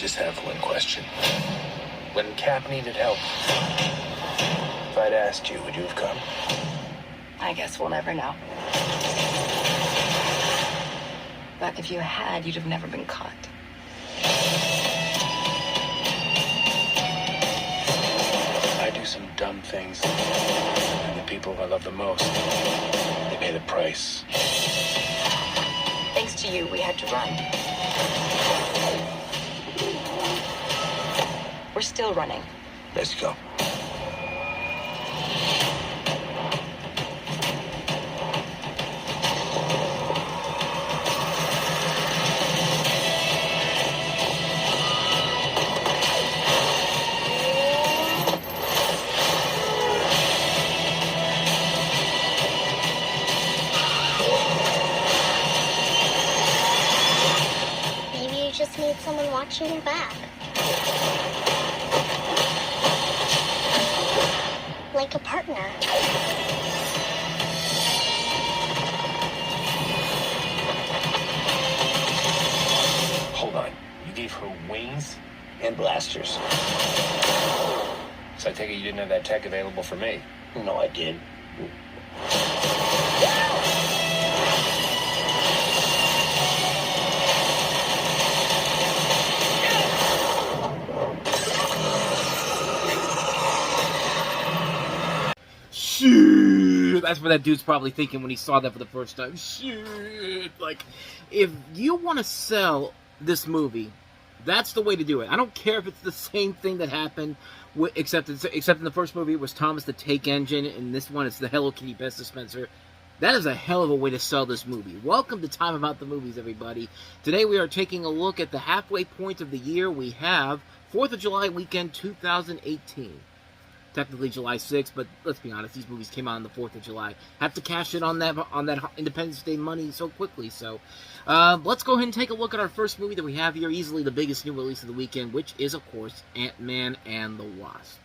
just have one question. When Cap needed help, if I'd asked you, would you have come? I guess we'll never know. But if you had, you'd have never been caught. I do some dumb things, and the people I love the most, they pay the price. Thanks to you, we had to run. We're still running. Let's go. Just need someone watching your back. Like a partner. Hold on. You gave her wings and blasters. So I take it you didn't have that tech available for me? No, I did. Shit! That's what that dude's probably thinking when he saw that for the first time. Shit! Like, if you want to sell this movie, that's the way to do it. I don't care if it's the same thing that happened, except in the first movie it was Thomas the Tank Engine, and this one it's the Hello Kitty Best Dispenser. That is a hell of a way to sell this movie. Welcome to Time About the Movies, everybody. Today we are taking a look at the halfway point of the year. We have 4th of July weekend 2018. Technically July 6th, but let's be honest, these movies came out on the 4th of July. Have to cash in on that Independence Day money so quickly. So let's go ahead and take a look at our first movie that we have here, easily the biggest new release of the weekend, which is, of course, Ant-Man and the Wasp.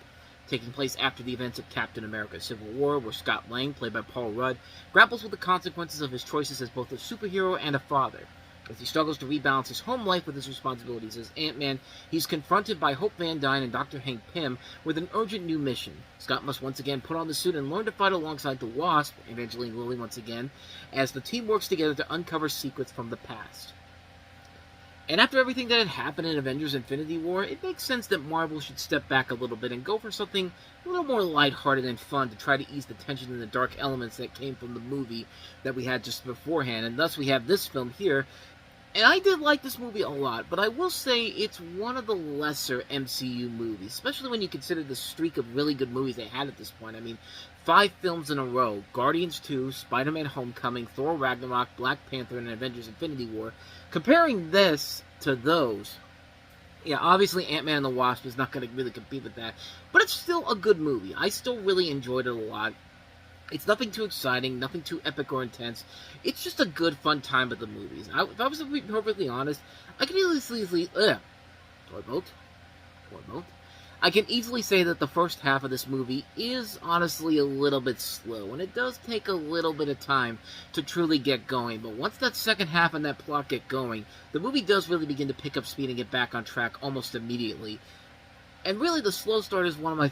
Taking place after the events of Captain America Civil War, where Scott Lang, played by Paul Rudd, grapples with the consequences of his choices as both a superhero and a father. As he struggles to rebalance his home life with his responsibilities as Ant-Man, he's confronted by Hope Van Dyne and Dr. Hank Pym with an urgent new mission. Scott must once again put on the suit and learn to fight alongside the Wasp, Evangeline Lilly once again, as the team works together to uncover secrets from the past. And after everything that had happened in Avengers Infinity War, it makes sense that Marvel should step back a little bit and go for something a little more lighthearted and fun to try to ease the tension and the dark elements that came from the movie that we had just beforehand. And thus we have this film here. And I did like this movie a lot, but I will say it's one of the lesser MCU movies, especially when you consider the streak of really good movies they had at this point. I mean, 5 films in a row: Guardians 2, Spider-Man Homecoming, Thor Ragnarok, Black Panther, and Avengers Infinity War. Comparing this to those, yeah, obviously Ant-Man and the Wasp is not going to really compete with that, but it's still a good movie. I still really enjoyed it a lot. It's nothing too exciting, nothing too epic or intense. It's just a good, fun time at the movies. If I was to be perfectly honest, I can easily I can easily say that the first half of this movie is honestly a little bit slow, and it does take a little bit of time to truly get going. But once that second half and that plot get going, the movie does really begin to pick up speed and get back on track almost immediately. And really, the slow start is one of my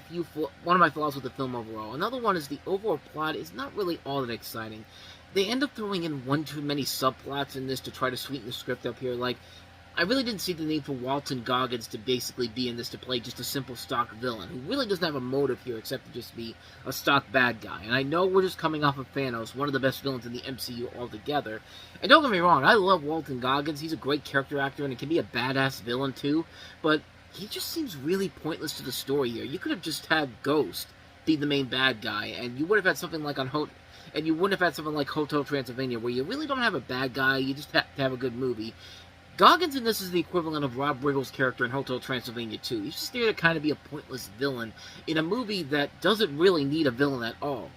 flaws with the film overall. Another one is the overall plot is not really all that exciting. They end up throwing in one too many subplots in this to try to sweeten the script up here. Like, I really didn't see the need for Walton Goggins to basically be in this to play just a simple stock villain, who really doesn't have a motive here except to just be a stock bad guy. And I know we're just coming off of Thanos, one of the best villains in the MCU altogether. And don't get me wrong, I love Walton Goggins. He's a great character actor, and he can be a badass villain too. But he just seems really pointless to the story here. You could have just had Ghost be the main bad guy, and you would have had something like Hotel Transylvania, where you really don't have a bad guy, you just have to have a good movie. Goggins in this is the equivalent of Rob Riggle's character in Hotel Transylvania 2. He's just there to kind of be a pointless villain in a movie that doesn't really need a villain at all.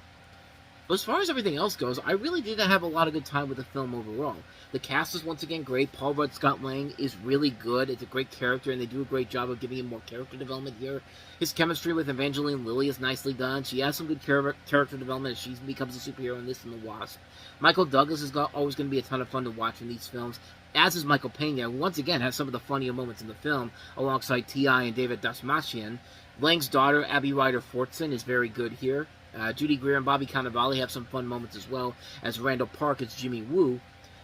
But as far as everything else goes, I really did have a lot of good time with the film overall. The cast is once again great. Paul Rudd Scott Lang is really good. It's a great character, and they do a great job of giving him more character development here. His chemistry with Evangeline Lilly is nicely done. She has some good character development as she becomes a superhero in this and the Wasp. Michael Douglas is always going to be a ton of fun to watch in these films, as is Michael Pena, who once again has some of the funnier moments in the film, alongside T.I. and David Dastmalchian. Lang's daughter, Abby Ryder Fortson, is very good here. Judy Greer and Bobby Cannavale have some fun moments as well, as Randall Park as Jimmy Woo.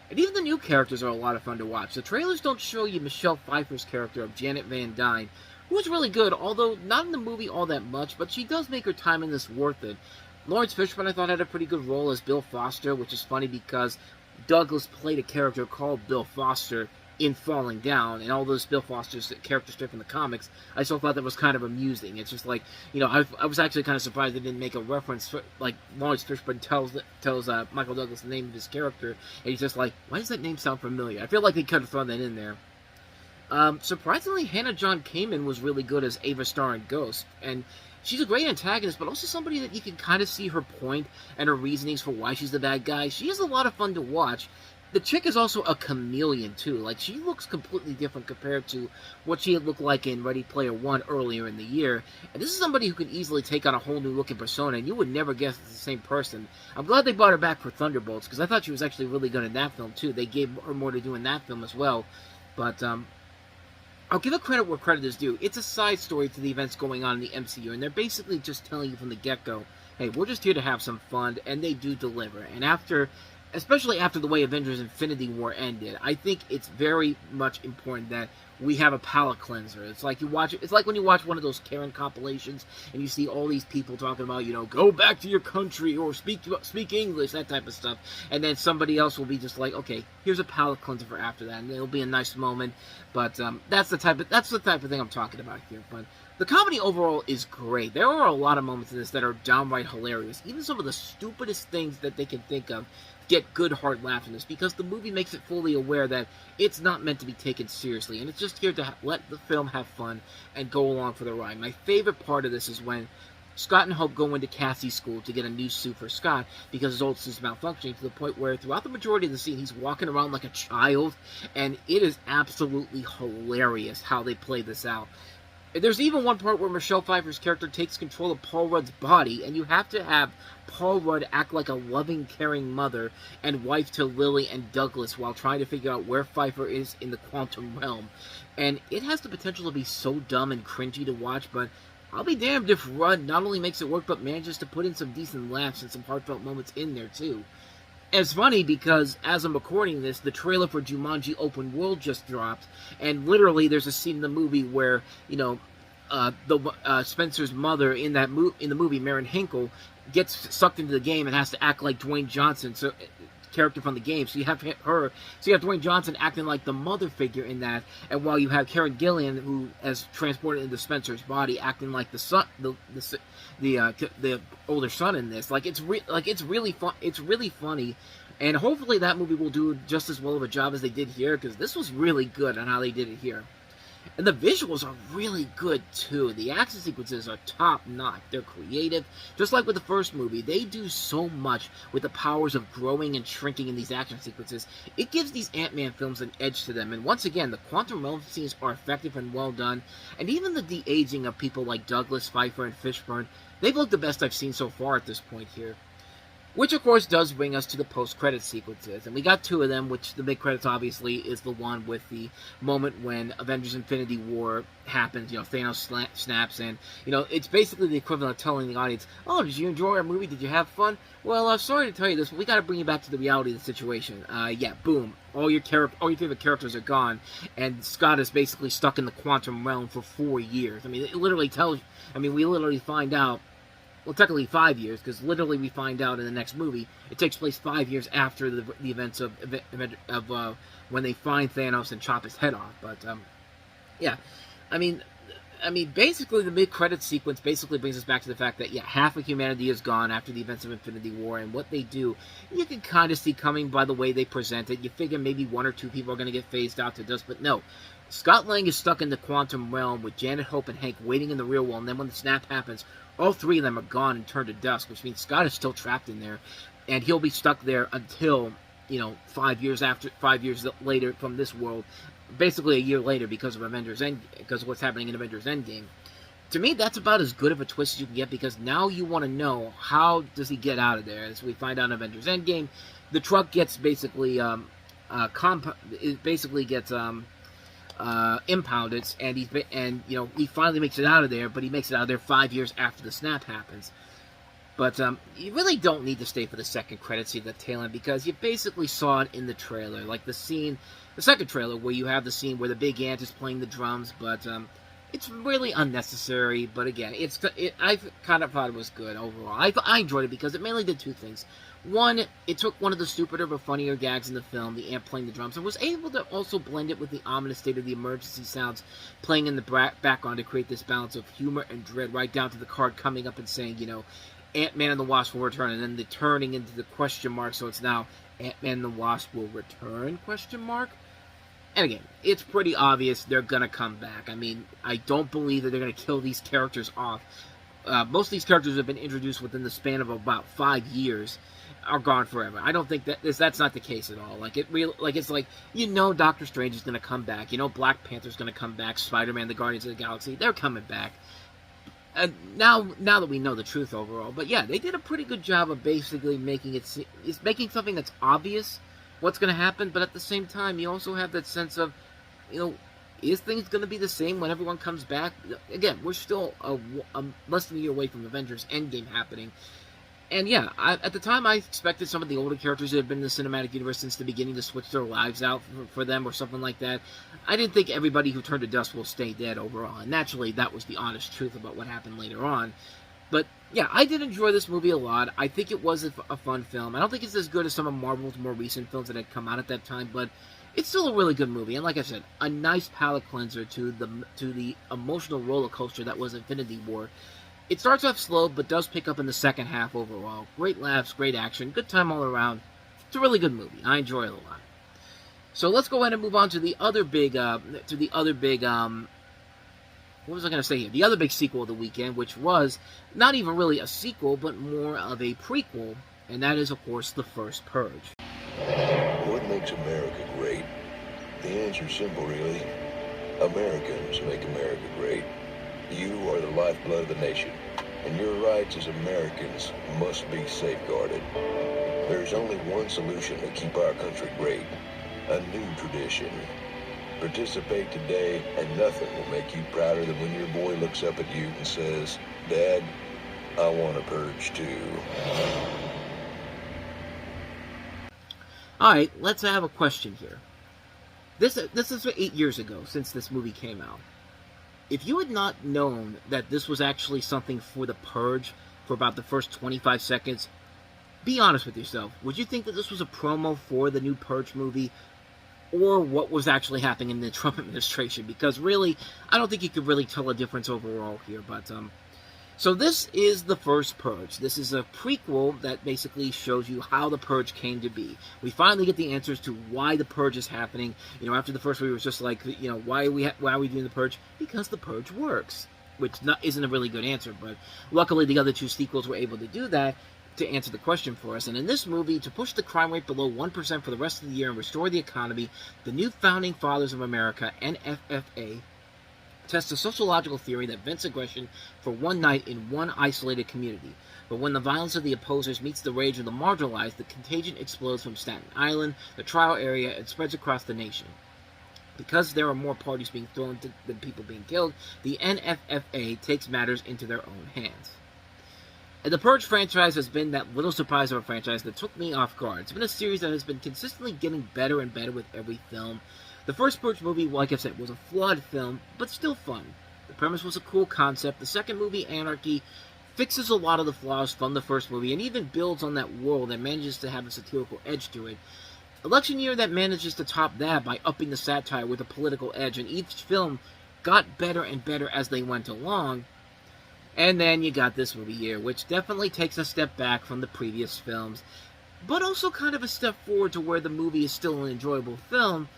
And even the new characters are a lot of fun to watch. The trailers don't show you Michelle Pfeiffer's character of Janet Van Dyne, who is really good, although not in the movie all that much, but she does make her time in this worth it. Lawrence Fishburne, I thought, had a pretty good role as Bill Foster, which is funny because Douglas played a character called Bill Foster in Falling Down, and all those Bill Foster's character stuff in the comics, I still thought that was kind of amusing. It's just like, I was actually kind of surprised they didn't make a reference, like Lawrence Fishburne tells Michael Douglas the name of his character, and he's just like, why does that name sound familiar? I feel like they could have thrown that in there. Surprisingly, Hannah John Kamen was really good as Ava Starr in Ghost, and she's a great antagonist, but also somebody that you can kind of see her point and her reasonings for why she's the bad guy. She is a lot of fun to watch. The chick is also a chameleon, too. Like, she looks completely different compared to what she had looked like in Ready Player One earlier in the year. And this is somebody who could easily take on a whole new look and persona, and you would never guess it's the same person. I'm glad they brought her back for Thunderbolts, because I thought she was actually really good in that film, too. They gave her more to do in that film as well. But, I'll give it credit where credit is due. It's a side story to the events going on in the MCU, and they're basically just telling you from the get-go, hey, we're just here to have some fun, and they do deliver. And especially after the way Avengers Infinity War ended, I think it's very much important that we have a palate cleanser. It's like when you watch one of those Karen compilations and you see all these people talking about, go back to your country or speak English, that type of stuff. And then somebody else will be just like, okay, here's a palate cleanser for after that, and it'll be a nice moment. But that's the type of thing I'm talking about here. But the comedy overall is great. There are a lot of moments in this that are downright hilarious. Even some of the stupidest things that they can think of get good hard laughs in this, because the movie makes it fully aware that it's not meant to be taken seriously, and it's just here to let the film have fun and go along for the ride. My favorite part of this is when Scott and Hope go into Cassie's school to get a new suit for Scott because his old suit's malfunctioning, to the point where throughout the majority of the scene he's walking around like a child, and it is absolutely hilarious how they play this out. There's even one part where Michelle Pfeiffer's character takes control of Paul Rudd's body, and you have to have Paul Rudd act like a loving, caring mother and wife to Lily and Douglas while trying to figure out where Pfeiffer is in the quantum realm. And it has the potential to be so dumb and cringy to watch, but I'll be damned if Rudd not only makes it work, but manages to put in some decent laughs and some heartfelt moments in there, too. And it's funny because, as I'm recording this, the trailer for Jumanji Open World just dropped, and literally there's a scene in the movie where, Spencer's mother in the movie, Maren Hinkle, gets sucked into the game and has to act like Dwayne Johnson, character from the game. So you have Dwayne Johnson acting like the mother figure in that, and while you have Karen Gillan, who has transported into Spencer's body, acting like the son, the older son in this. It's really fun. It's really funny, and hopefully that movie will do just as well of a job as they did here, because this was really good on how they did it here. And the visuals are really good, too. The action sequences are top-notch. They're creative. Just like with the first movie, they do so much with the powers of growing and shrinking in these action sequences. It gives these Ant-Man films an edge to them. And once again, the quantum realm scenes are effective and well done. And even the de-aging of people like Douglas, Pfeiffer, and Fishburne, they've looked the best I've seen so far at this point here. Which, of course, does bring us to the post-credit sequences. And we got two of them, which the big credits, obviously, is the one with the moment when Avengers Infinity War happens. Thanos snaps, and, it's basically the equivalent of telling the audience, oh, did you enjoy our movie? Did you have fun? Well, I'm sorry to tell you this, but we got to bring you back to the reality of the situation. Boom. All your favorite characters are gone, and Scott is basically stuck in the quantum realm for 4 years. It literally tells you, we literally find out, well, technically 5 years, because literally we find out in the next movie, it takes place 5 years after the events of when they find Thanos and chop his head off. But, basically the mid-credit sequence basically brings us back to the fact that, half of humanity is gone after the events of Infinity War, and what they do, you can kind of see coming by the way they present it. You figure maybe 1 or 2 people are going to get phased out to dust, but no. Scott Lang is stuck in the quantum realm with Janet, Hope, and Hank waiting in the real world, and then when the snap happens, all three of them are gone and turned to dust, which means Scott is still trapped in there, and he'll be stuck there until, 5 years later from this world, basically a year later because of what's happening in Avengers Endgame. To me, that's about as good of a twist as you can get, because now you want to know, how does he get out of there? As we find out in Avengers Endgame, the truck gets basically impounded, and he finally makes it out of there, but he makes it out of there 5 years after the snap happens. But you really don't need to stay for the second credit scene at the tail end, because you basically saw it in the trailer, like the second trailer where you have the scene where the big ant is playing the drums, but it's really unnecessary. But again, I kind of thought it was good overall. I enjoyed it because it mainly did two things. One, it took one of the stupider but funnier gags in the film, the ant playing the drums, and was able to also blend it with the ominous state of the emergency sounds playing in the background to create this balance of humor and dread, right down to the card coming up and saying, Ant-Man and the Wasp will return, and then the turning into the question mark, so it's now Ant-Man and the Wasp will return, question mark? And again, it's pretty obvious they're going to come back. I mean, I don't believe that they're going to kill these characters off. Most of these characters have been introduced within the span of about 5 years, are gone forever. I don't think that's not the case at all. Doctor Strange is going to come back. Black Panther's going to come back. Spider-Man, the Guardians of the Galaxy, they're coming back. Now that we know the truth overall. But yeah, they did a pretty good job of basically making something that's obvious what's going to happen, but at the same time, you also have that sense of, is things going to be the same when everyone comes back? Again, we're still less than a year away from Avengers Endgame happening. And yeah, at the time, I expected some of the older characters that have been in the cinematic universe since the beginning to switch their lives out for them or something like that. I didn't think everybody who turned to dust will stay dead overall. And naturally, that was the honest truth about what happened later on. But yeah, I did enjoy this movie a lot. I think it was a fun film. I don't think it's as good as some of Marvel's more recent films that had come out at that time, but it's still a really good movie. And like I said, a nice palate cleanser to the emotional roller coaster that was Infinity War. It starts off slow, but does pick up in the second half overall. Great laughs, great action, good time all around. It's a really good movie. I enjoy it a lot. So let's go ahead and move on to the other big, what was I going to say here? The other big sequel of the weekend, which was not even really a sequel, but more of a prequel, and that is, of course, The First Purge. What makes America great? The answer's simple, really. Americans make America great. You are the lifeblood of the nation, and your rights as Americans must be safeguarded. There's only one solution to keep our country great: a new tradition. Participate today, and nothing will make you prouder than when your boy looks up at you and says, "Dad, I want to purge too." Alright, let's have a question here. This is 8 years ago since this movie came out. If you had not known that this was actually something for The Purge for about the first 25 seconds, be honest with yourself. Would you think that this was a promo for the new Purge movie, or what was actually happening in the Trump administration? Because really, I don't think you could really tell a difference overall here. But so this is The First Purge. This is a prequel that basically shows you how the Purge came to be. We finally get the answers to why the Purge is happening. After the first movie, it was just like, why are we doing the Purge? Because the Purge works, which isn't a really good answer. But luckily, the other two sequels were able to do that, to answer the question for us. And in this movie, to push the crime rate below 1% for the rest of the year and restore the economy, the new Founding Fathers of America, NFFA, tests a sociological theory that vents aggression for one night in one isolated community. But when the violence of the opposers meets the rage of the marginalized, the contagion explodes from Staten Island, the trial area, and spreads across the nation. Because there are more parties being thrown than people being killed, the NFFA takes matters into their own hands. And the Purge franchise has been that little surprise of a franchise that took me off guard. It's been a series that has been consistently getting better and better with every film. The first Purge movie, like I said, was a flawed film, but still fun. The premise was a cool concept. The second movie, Anarchy, fixes a lot of the flaws from the first movie and even builds on that world that manages to have a satirical edge to it. Election Year that manages to top that by upping the satire with a political edge, and each film got better and better as they went along. And then you got this movie here, which definitely takes a step back from the previous films, but also kind of a step forward to where the movie is still an enjoyable film,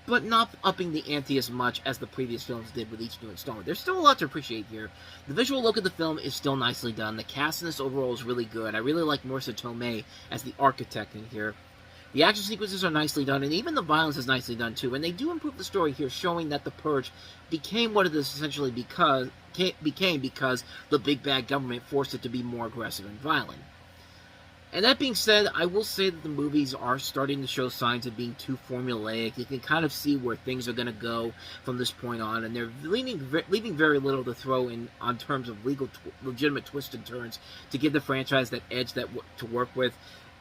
but not upping the ante as much as the previous films did with each new installment. There's still a lot to appreciate here. The visual look of the film is still nicely done. The cast in this overall is really good. I really like Marissa Tomei as the architect in here. The action sequences are nicely done, and even the violence is nicely done too. And they do improve the story here, showing that the Purge became what it is essentially became because the big bad government forced it to be more aggressive and violent. And that being said, I will say that the movies are starting to show signs of being too formulaic. You can kind of see where things are going to go from this point on, and they're leaving very little to throw in on terms of legitimate twists and turns to give the franchise that edge to work with.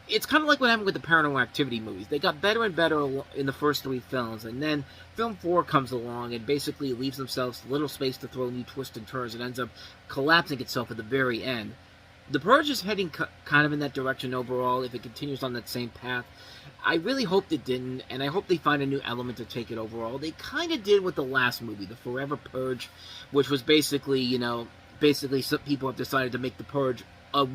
It's kind of like what happened with the Paranormal Activity movies. They got better and better in the first 3 films, and then film 4 comes along and basically leaves themselves little space to throw new twists and turns and ends up collapsing itself at the very end. The Purge is heading kind of in that direction overall if it continues on that same path. I really hoped it didn't, and I hope they find a new element to take it overall. They kind of did with the last movie, The Forever Purge, which was basically, some people have decided to make the Purge a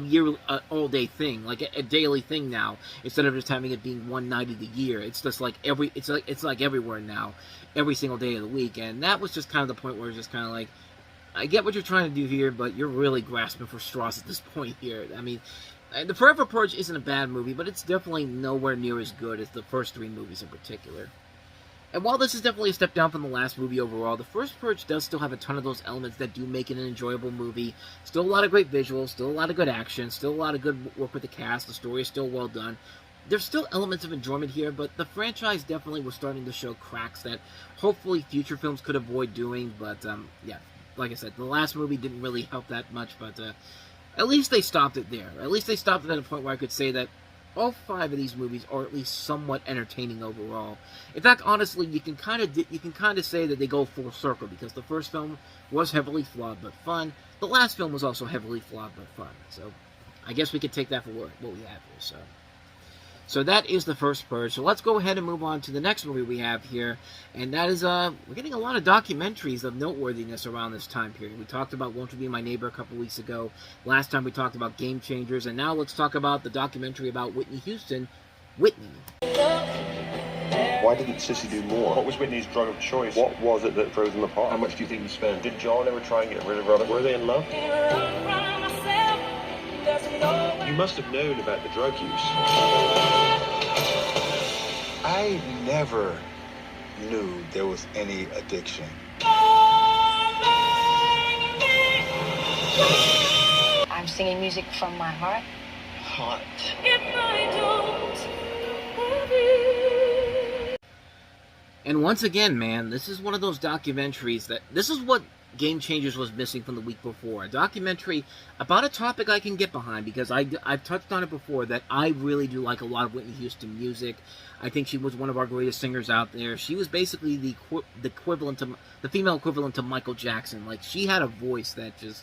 all-day thing, like a daily thing now, instead of just having it being one night of the year. It's just like it's like everywhere now, every single day of the week, and that was just kind of the point where it's just kind of like, I get what you're trying to do here, but you're really grasping for straws at this point here. I mean, The Forever Purge isn't a bad movie, but it's definitely nowhere near as good as the first 3 movies in particular. And while this is definitely a step down from the last movie overall, the First Purge does still have a ton of those elements that do make it an enjoyable movie. Still a lot of great visuals, still a lot of good action, still a lot of good work with the cast, the story is still well done. There's still elements of enjoyment here, but the franchise definitely was starting to show cracks that hopefully future films could avoid doing, but yeah. Like I said, the last movie didn't really help that much, but at least they stopped it there. At least they stopped it at a point where I could say that all 5 of these movies are at least somewhat entertaining overall. In fact, honestly, you can kind of say that they go full circle, because the first film was heavily flawed but fun. The last film was also heavily flawed but fun. So I guess we could take that for what we have here. So that is the First Purge. So let's go ahead and move on to the next movie we have here. And that is, we're getting a lot of documentaries of noteworthiness around this time period. We talked about Won't You Be My Neighbor a couple weeks ago. Last time we talked about Game Changers. And now let's talk about the documentary about Whitney Houston, Whitney. Why didn't Sissy do more? What was Whitney's drug of choice? What was it that drove them apart? How much do you think he spent? Did John ever try and get rid of her? Were they in love? You must have known about the drug use. I never knew there was any addiction. I'm singing music from my heart. Hot. And once again, man, this is one of those documentaries that... This is what Game Changers was missing from the week before. A documentary about a topic I can get behind, because I've touched on it before, that I really do like a lot of Whitney Houston music. I think she was one of our greatest singers out there. She was basically the female equivalent to Michael Jackson. Like, she had a voice that just,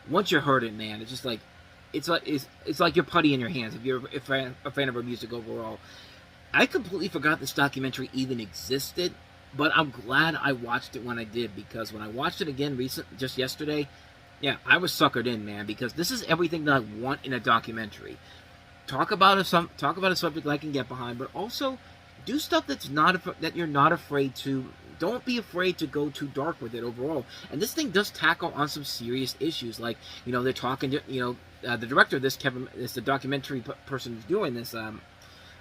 once you heard it, man, it's just like, it's like your putty in your hands if you're a fan of her music overall. I completely forgot this documentary even existed, but I'm glad I watched it when I did, because when I watched it again just yesterday, yeah, I was suckered in, man, because this is everything that I want in a documentary. Talk about a subject that I can get behind, but also do stuff that you're not afraid to. Don't be afraid to go too dark with it overall. And this thing does tackle on some serious issues, like, they're talking to, the director of this, the documentary person who's doing this,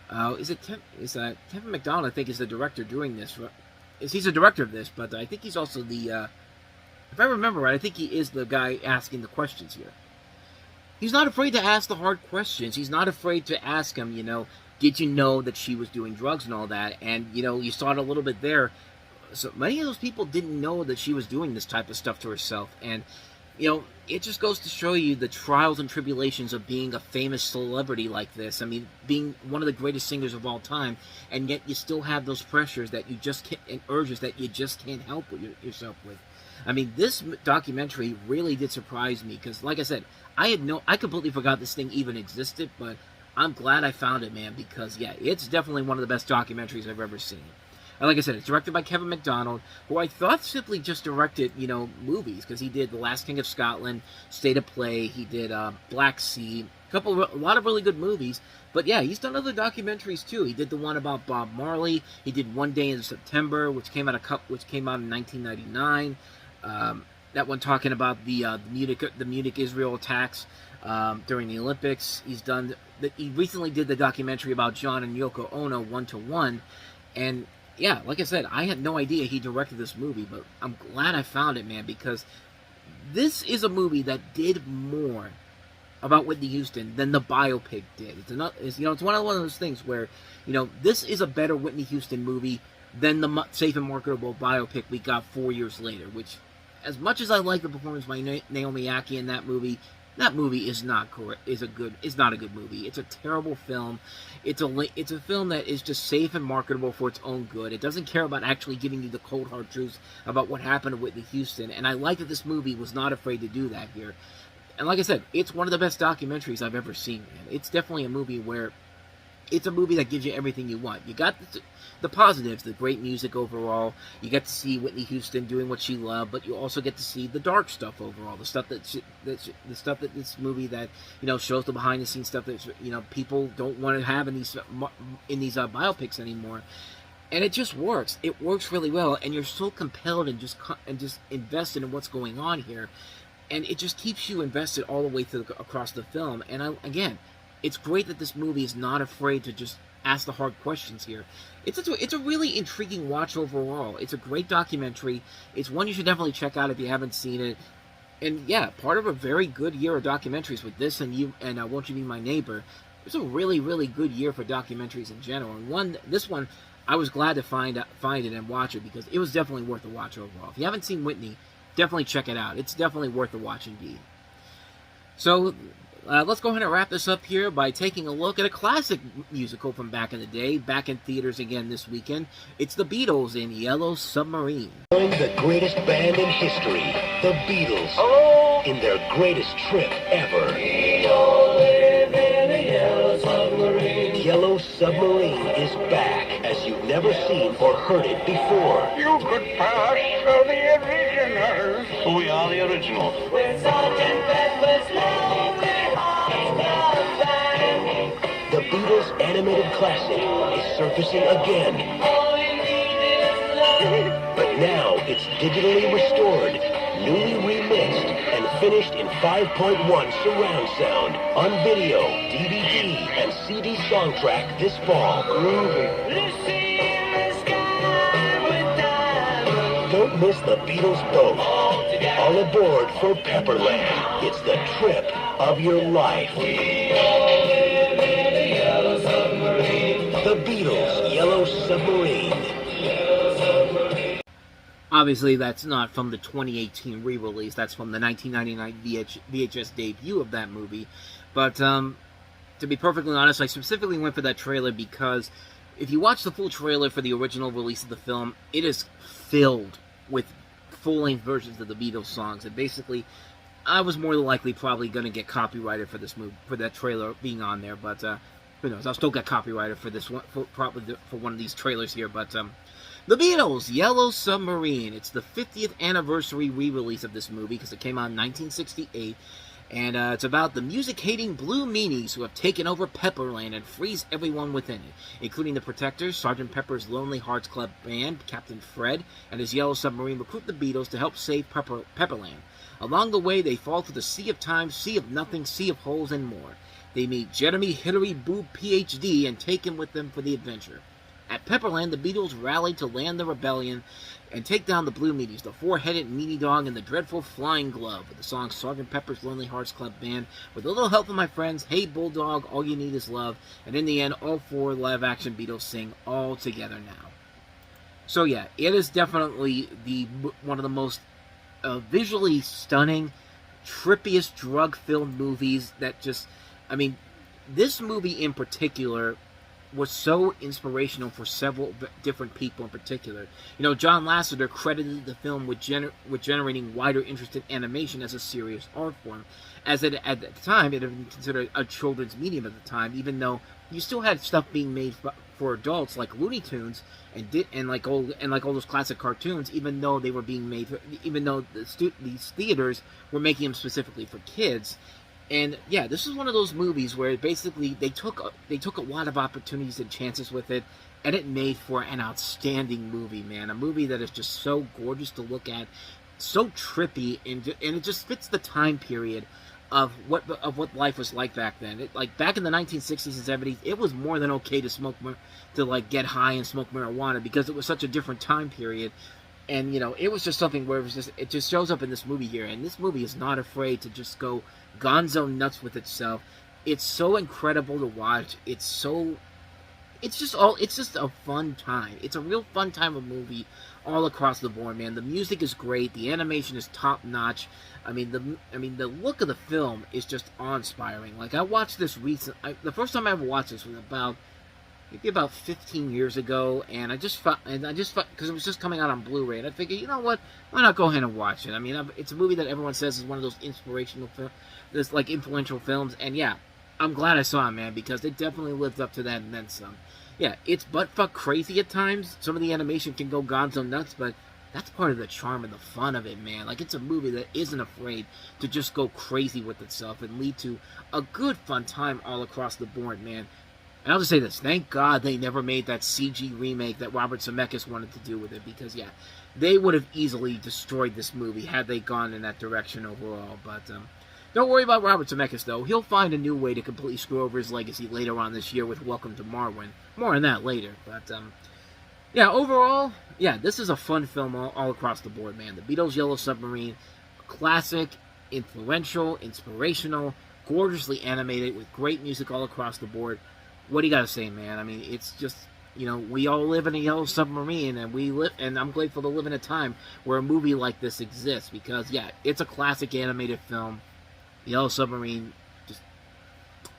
Kevin McDonald, I think, is the director doing this. He's the director of this, but I think he's also the, if I remember right, I think he is the guy asking the questions here. He's not afraid to ask the hard questions. He's not afraid to ask him, did you know that she was doing drugs and all that? And, you saw it a little bit there. So many of those people didn't know that she was doing this type of stuff to herself. And, it just goes to show you the trials and tribulations of being a famous celebrity like this. I mean, being one of the greatest singers of all time, and yet you still have those pressures that you just can't, and urges that you just can't help yourself with. I mean, this documentary really did surprise me, because, like I said, I completely forgot this thing even existed, but I'm glad I found it, man, because, yeah, it's definitely one of the best documentaries I've ever seen. And like I said, it's directed by Kevin MacDonald, who I thought simply just directed, movies, because he did The Last King of Scotland, State of Play, he did Black Sea, a lot of really good movies. But yeah, he's done other documentaries too. He did the one about Bob Marley. He did One Day in September, which came out in 1999. That one talking about the Munich Israel attacks during the Olympics. He recently did the documentary about John and Yoko Ono, 1-to-1, and yeah, like I said, I had no idea he directed this movie, but I'm glad I found it, man, because this is a movie that did more about Whitney Houston than the biopic did. It's one of those things where, this is a better Whitney Houston movie than the safe and marketable biopic we got 4 years later, which, as much as I like the performance by Naomi Ackie in that movie is not a good movie. It's a terrible film. It's a film that is just safe and marketable for its own good. It doesn't care about actually giving you the cold hard truths about what happened to Whitney Houston, and I like that this movie was not afraid to do that here. And like I said, it's one of the best documentaries I've ever seen, man. It's definitely a movie where it's a movie that gives you everything you want. You got the positives, the great music overall. You get to see Whitney Houston doing what she loved, but you also get to see the dark stuff overall, the stuff that this movie that shows the behind the scenes stuff that people don't want to have in these biopics anymore. And it just works. It works really well, and you're so compelled and just invested in what's going on here, and it just keeps you invested all the way across the film. And again, it's great that this movie is not afraid to just ask the hard questions here. It's a really intriguing watch overall. It's a great documentary. It's one you should definitely check out if you haven't seen it. And yeah, part of a very good year of documentaries with this and Won't You Be My Neighbor. It's a really, really good year for documentaries in general. And this one, I was glad to find it and watch it, because it was definitely worth the watch overall. If you haven't seen Whitney, definitely check it out. It's definitely worth the watch indeed. So let's go ahead and wrap this up here by taking a look at a classic musical from back in the day, back in theaters again this weekend. It's the Beatles in Yellow Submarine. The greatest band in history, the Beatles, hello, in their greatest trip ever. We all live in a yellow submarine. Yellow Submarine is back as you've never seen or heard it before. You could pass for the originals. We are the originals. With Sergeant Pepper's Lonely Hearts Club Band. The Beatles animated classic is surfacing again. All you need is love. But now it's digitally restored, newly remixed, and finished in 5.1 surround sound on video, DVD, and CD soundtrack this fall. Groovy. Don't miss the Beatles boat. All aboard for Pepperland. It's the trip of your life. The Beatles, Yellow Submarine. Obviously, that's not from the 2018 re-release. That's from the 1999 VHS debut of that movie. But to be perfectly honest, I specifically went for that trailer because if you watch the full trailer for the original release of the film, it is filled with full-length versions of the Beatles songs. And basically, I was more than likely probably going to get copyrighted for this movie, for that trailer being on there. But who knows? I'll still get copyrighted for this one, probably for one of these trailers here. But the Beatles, Yellow Submarine. It's the 50th anniversary re-release of this movie because it came out in 1968. And it's about the music-hating Blue Meanies who have taken over Pepperland and freeze everyone within it, including the Protectors, Sergeant Pepper's Lonely Hearts Club Band, Captain Fred, and his Yellow Submarine recruit the Beatles to help save Pepperland. Along the way, they fall through the sea of time, sea of nothing, sea of holes, and more. They meet Jeremy Hillary Boob, Ph.D., and take him with them for the adventure. At Pepperland, the Beatles rally to land the rebellion and take down the Blue Meanies, the four-headed meanie dog, and the dreadful Flying Glove, with the song Sergeant Pepper's Lonely Hearts Club Band, with a little help from my friends, Hey Bulldog, All You Need Is Love, and in the end, all four live-action Beatles sing All Together Now. So yeah, it is definitely one of the most visually stunning, trippiest, drug-filled movies that just, I mean, this movie in particular was so inspirational for several different people in particular. You know, John Lasseter credited the film with generating wider interest in animation as a serious art form, as it at the time it had been considered a children's medium at the time, even though you still had stuff being made for adults like Looney Tunes and like all those classic cartoons, even though they were being made, even though these theaters were making them specifically for kids. And yeah, this is one of those movies where basically they took a lot of opportunities and chances with it, and it made for an outstanding movie, man. A movie that is just so gorgeous to look at, so trippy, and it just fits the time period of what life was like back then. Like back in the 1960s and 70s, it was more than okay to like get high and smoke marijuana, because it was such a different time period. And you know, it was just something where it just shows up in this movie here, and this movie is not afraid to just go gonzo nuts with itself. It's so incredible to watch. It's just a fun time. It's a real fun time of movie all across the board, man. The music is great. The animation is top notch. I mean, the look of the film is just awe-inspiring. Like, I watched this the first time I ever watched this was maybe about 15 years ago, and I just because it was just coming out on Blu-ray, and I figured, you know what, why not go ahead and watch it? I mean, it's a movie that everyone says is one of those influential films, and yeah, I'm glad I saw it, man, because it definitely lived up to that and then some. Yeah, it's butt-fuck crazy at times. Some of the animation can go gonzo nuts, but that's part of the charm and the fun of it, man. Like, it's a movie that isn't afraid to just go crazy with itself and lead to a good fun time all across the board, man. And I'll just say this, thank God they never made that CG remake that Robert Zemeckis wanted to do with it, because, yeah, they would have easily destroyed this movie had they gone in that direction overall. But don't worry about Robert Zemeckis, though. He'll find a new way to completely screw over his legacy later on this year with Welcome to Marwen. More on that later. But, yeah, overall, yeah, this is a fun film all across the board, man. The Beatles' Yellow Submarine, classic, influential, inspirational, gorgeously animated with great music all across the board. What do you got to say, man? I mean, it's just, you know, we all live in a yellow submarine, and I'm grateful to live in a time where a movie like this exists, because, yeah, it's a classic animated film. Yellow Submarine, just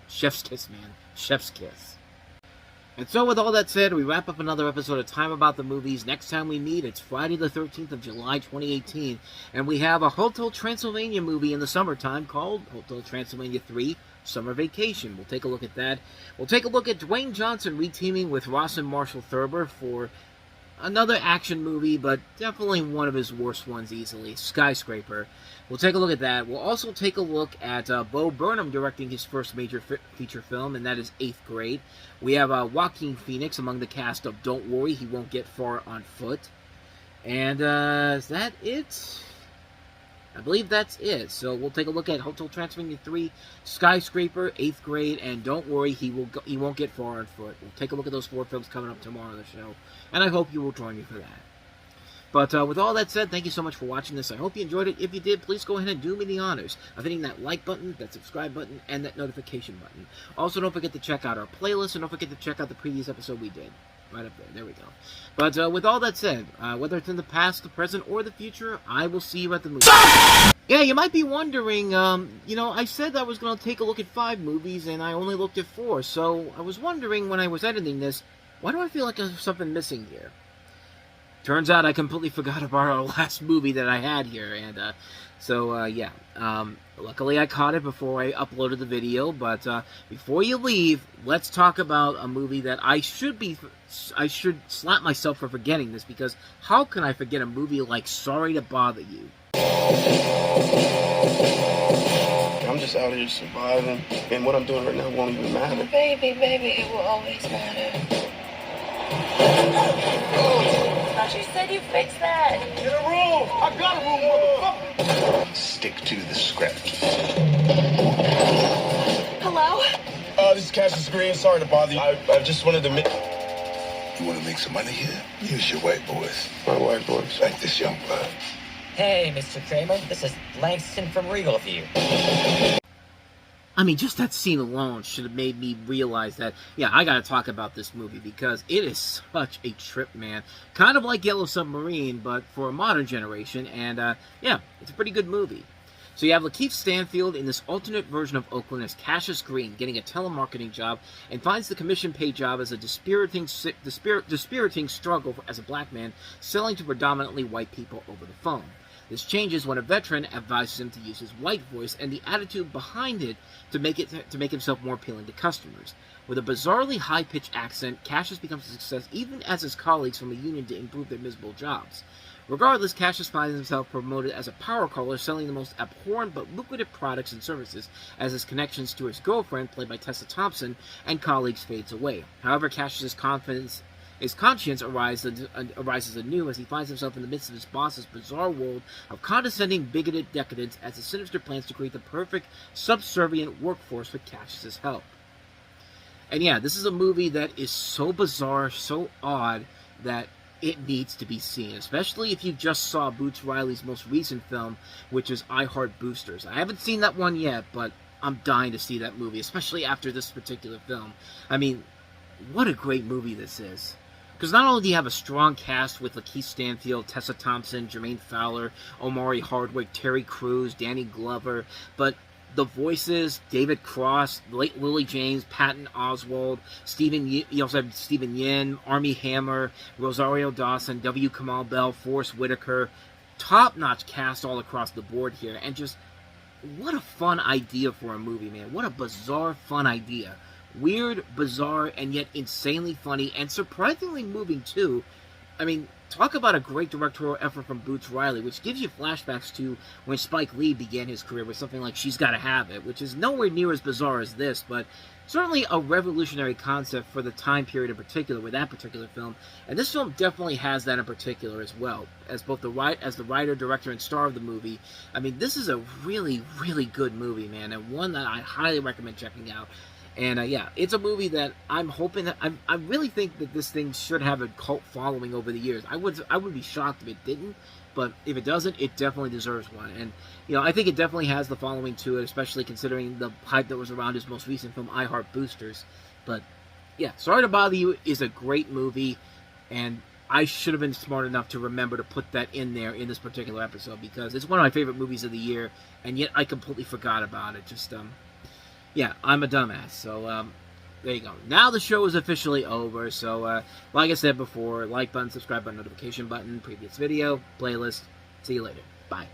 chef's kiss, man. Chef's kiss. And so with all that said, we wrap up another episode of Time About the Movies. Next time we meet, it's Friday the 13th of July, 2018, and we have a Hotel Transylvania movie in the summertime called Hotel Transylvania 3, Summer Vacation. We'll take a look at that. We'll take a look at Dwayne Johnson reteaming with Ross and Marshall Thurber for another action movie, but definitely one of his worst ones easily, Skyscraper. We'll take a look at that. We'll also take a look at Bo Burnham directing his first major feature film, and that is 8th Grade. We have Joaquin Phoenix among the cast of Don't Worry, He Won't Get Far on Foot. And is that it? I believe that's it. So we'll take a look at Hotel Transylvania 3, Skyscraper, 8th Grade, and Don't Worry, He Won't Get Far on Foot. We'll take a look at those 4 films coming up tomorrow on the show, and I hope you will join me for that. But with all that said, thank you so much for watching this. I hope you enjoyed it. If you did, please go ahead and do me the honors of hitting that like button, that subscribe button, and that notification button. Also, don't forget to check out our playlist, and don't forget to check out the previous episode we did. Right up there. There we go. But with all that said, whether it's in the past, the present, or the future, I will see you at the movie. Yeah, you might be wondering, you know, I said I was going to take a look at 5 movies, and I only looked at 4. So I was wondering when I was editing this, why do I feel like there's something missing here? Turns out I completely forgot about our last movie that I had here, and yeah. Luckily I caught it before I uploaded the video, but before you leave, let's talk about a movie that I should slap myself for forgetting this, because how can I forget a movie like Sorry to Bother You? I'm just out here surviving, and what I'm doing right now won't even matter. Baby, it will always matter. I thought you said you fixed that. Get a room! I got a room, motherfucker! Stick to the script. Hello? This is Cassius Green. Sorry to bother you. I just wanted to You want to make some money here? Use your white boys. My white boys. Like this young blood. Hey, Mr. Kramer. This is Langston from Regal View. I mean, just that scene alone should have made me realize that, yeah, I gotta talk about this movie, because it is such a trip, man. Kind of like Yellow Submarine, but for a modern generation, and, yeah, it's a pretty good movie. So you have Lakeith Stanfield in this alternate version of Oakland as Cassius Green, getting a telemarketing job, and finds the commission-paid job as a dispiriting struggle as a black man selling to predominantly white people over the phone. This changes when a veteran advises him to use his white voice and the attitude behind it to make himself more appealing to customers. With a bizarrely high-pitched accent, Cassius becomes a success even as his colleagues from the union to improve their miserable jobs. Regardless, Cassius finds himself promoted as a power caller, selling the most abhorrent but lucrative products and services as his connections to his girlfriend, played by Tessa Thompson, and colleagues fades away. However, Cassius's conscience arises anew as he finds himself in the midst of his boss's bizarre world of condescending, bigoted decadence as the sinister plans to create the perfect, subservient workforce with Cassius's help. And yeah, this is a movie that is so bizarre, so odd, that it needs to be seen, especially if you just saw Boots Riley's most recent film, which is I Heart Boosters. I haven't seen that one yet, but I'm dying to see that movie, especially after this particular film. I mean, what a great movie this is. Because not only do you have a strong cast with Lakeith Stanfield, Tessa Thompson, Jermaine Fowler, Omari Hardwick, Terry Crews, Danny Glover, but the voices, David Cross, Lily James, Patton Oswalt, you also have Stephen Yin, Armie Hammer, Rosario Dawson, W. Kamau Bell, Forrest Whitaker. Top-notch cast all across the board here. And just, what a fun idea for a movie, man. What a bizarre, fun idea. Weird, bizarre, and yet insanely funny, and surprisingly moving, too. I mean, talk about a great directorial effort from Boots Riley, which gives you flashbacks to when Spike Lee began his career with something like She's Gotta Have It, which is nowhere near as bizarre as this, but certainly a revolutionary concept for the time period in particular with that particular film. And this film definitely has that in particular as well, as both the writer, director, and star of the movie. I mean, this is a really, really good movie, man, and one that I highly recommend checking out. And yeah, it's a movie that I'm hoping that I really think that this thing should have a cult following over the years. I would be shocked if it didn't, but if it doesn't, it definitely deserves one. And you know, I think it definitely has the following to it, especially considering the hype that was around his most recent film, I Heart Boosters. But yeah, Sorry to Bother You is a great movie, and I should have been smart enough to remember to put that in there in this particular episode because it's one of my favorite movies of the year, and yet I completely forgot about it. Just yeah, I'm a dumbass. So, there you go. Now the show is officially over. So, like I said before, like button, subscribe button, notification button, previous video, playlist. See you later. Bye.